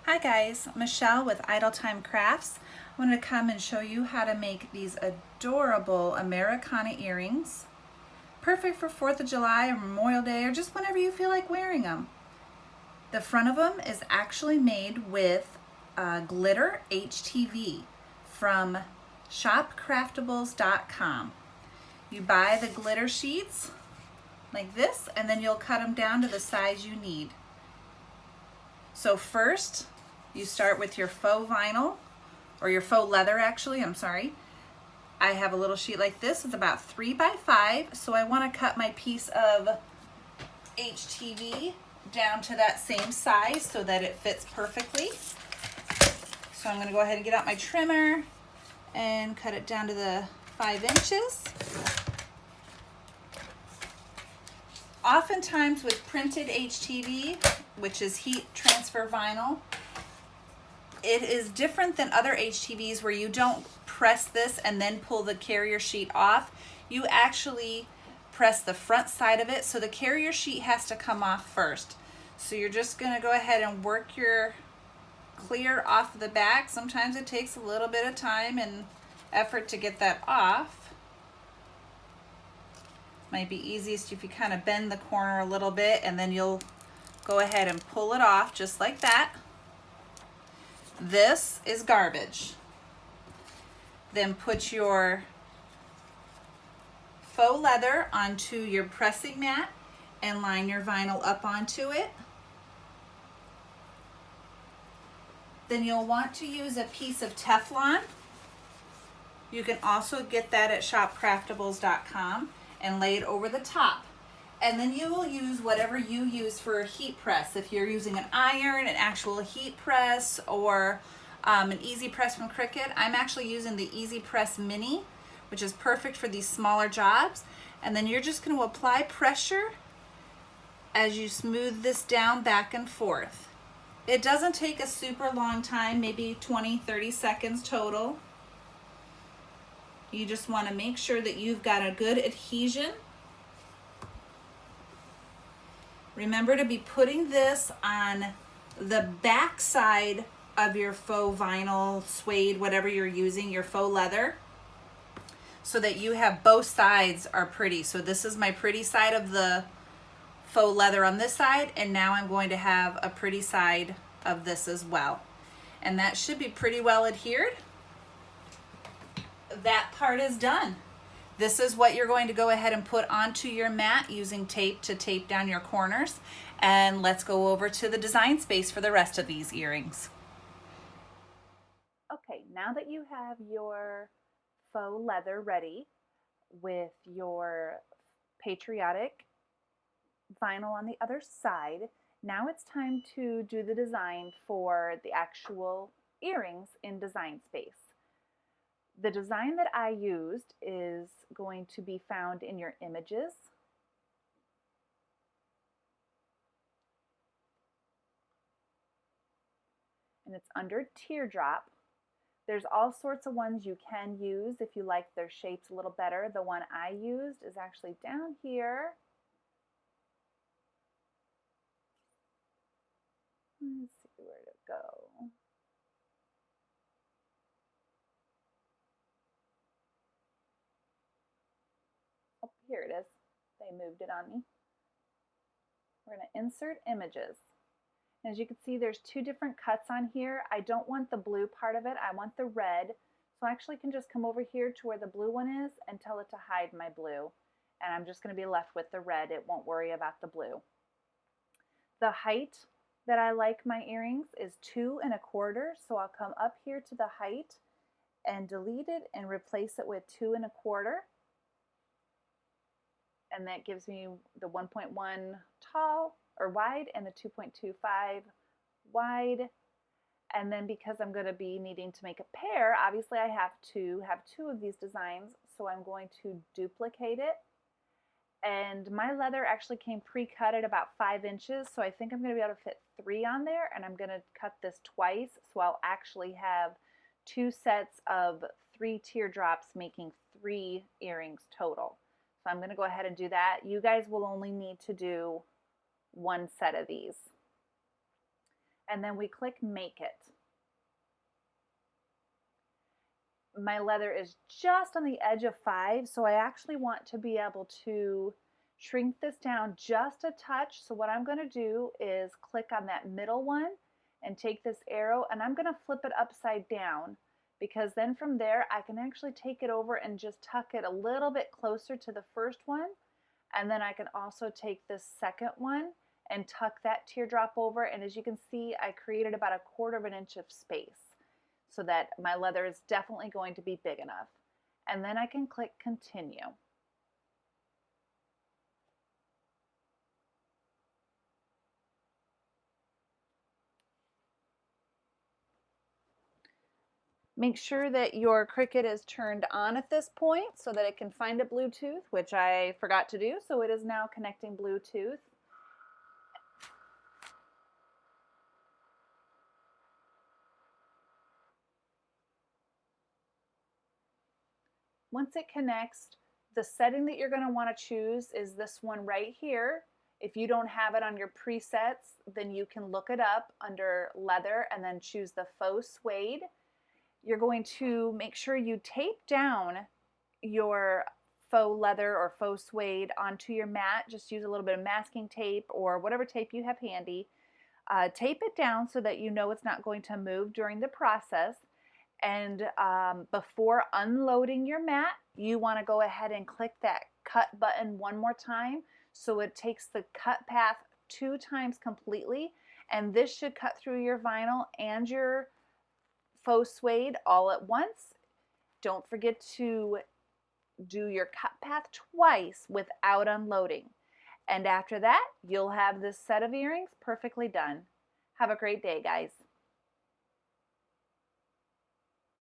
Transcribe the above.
Hi guys, Michelle with Time Krafts. I wanted to come and show you how to make these adorable Americana earrings. Perfect for 4th of July or Memorial Day or just whenever you feel like wearing them. The front of them is actually made with glitter HTV from shopcraftables.com. You buy the glitter sheets like this and then you'll cut them down to the size you need. So first, you start with your faux vinyl, or your faux leather actually, I'm sorry. I have a little sheet like this, it's about 3 by 5, so I want to cut my piece of HTV down to that same size so that it fits perfectly. So I'm going to go ahead and get out my trimmer and cut it down to the 5 inches. Oftentimes with printed HTV, which is heat transfer vinyl, it is different than other HTVs where you don't press this and then pull the carrier sheet off. You actually press the front side of it, so the carrier sheet has to come off first. So you're just going to go ahead and work your clear off of the back. Sometimes it takes a little bit of time and effort to get that off. Might be easiest if you kind of bend the corner a little bit and then you'll go ahead and pull it off just like that. This is garbage. Then put your faux leather onto your pressing mat and line your vinyl up onto it. Then you'll want to use a piece of Teflon. You can also get that at shopcraftables.com and lay it over the top. And then you will use whatever you use for a heat press. If you're using an iron, an actual heat press, or an easy press from Cricut. I'm actually using the Easy Press Mini, which is perfect for these smaller jobs. And then you're just going to apply pressure as you smooth this down back and forth. It doesn't take a super long time, maybe 20-30 seconds total. You just want to make sure that you've got a good adhesion. Remember to be putting this on the back side of your faux vinyl, suede, whatever you're using, your faux leather, so that you have both sides are pretty. So this is my pretty side of the faux leather on this side, and now I'm going to have a pretty side of this as well. And that should be pretty well adhered. That part is done. This is what you're going to go ahead and put onto your mat using tape to tape down your corners. And let's go over to the design space for the rest of these earrings. Okay, now that you have your faux leather ready with your patriotic vinyl on the other side, now it's time to do the design for the actual earrings in Design Space. The design that I used is going to be found in your images. And it's under teardrop. There's all sorts of ones you can use if you like their shapes a little better. The one I used is actually down here. Let's see where to go. Oh, here it is. They moved it on me. We're going to insert images. And as you can see, there's 2 different cuts on here. I don't want the blue part of it. I want the red. So I actually can just come over here to where the blue one is and tell it to hide my blue. And I'm just going to be left with the red. It won't worry about the blue. The height that I like my earrings is 2 1/4. So I'll come up here to the height and delete it and replace it with 2 1/4. And that gives me the 1.1 tall or wide and the 2.25 wide. And then because I'm going to be needing to make a pair, obviously I have to have 2 of these designs, so I'm going to duplicate it. And my leather actually came pre-cut at about 5 inches, so I think I'm going to be able to fit 3 on there, and I'm going to cut this twice, so I'll actually have 2 sets of 3 teardrops, making 3 earrings total. So I'm going to go ahead and do that. You guys will only need to do 1 set of these. and then we click Make It. My leather is just on the edge of 5, so I actually want to be able to shrink this down just a touch. So what I'm going to do is click on that middle one and take this arrow, and I'm going to flip it upside down, because then from there I can actually take it over and just tuck it a little bit closer to the first one, and then I can also take this second one and tuck that teardrop over, and as you can see, I created about 1/4 of an inch of space so that my leather is definitely going to be big enough. And then I can click Continue. Make sure that your Cricut is turned on at this point so that it can find a Bluetooth, which I forgot to do, so it is now connecting Bluetooth. Once it connects, the setting that you're going to want to choose is this one right here. If you don't have it on your presets, then you can look it up under leather and then choose the faux suede. You're going to make sure you tape down your faux leather or faux suede onto your mat. Just use a little bit of masking tape or whatever tape you have handy. Tape it down so that you know it's not going to move during the process. And before unloading your mat, you want to go ahead and click that cut button one more time so it takes the cut path 2 times completely, and this should cut through your vinyl and your faux suede all at once. Don't forget to do your cut path twice without unloading. And after that, you'll have this set of earrings perfectly done. Have a great day, guys.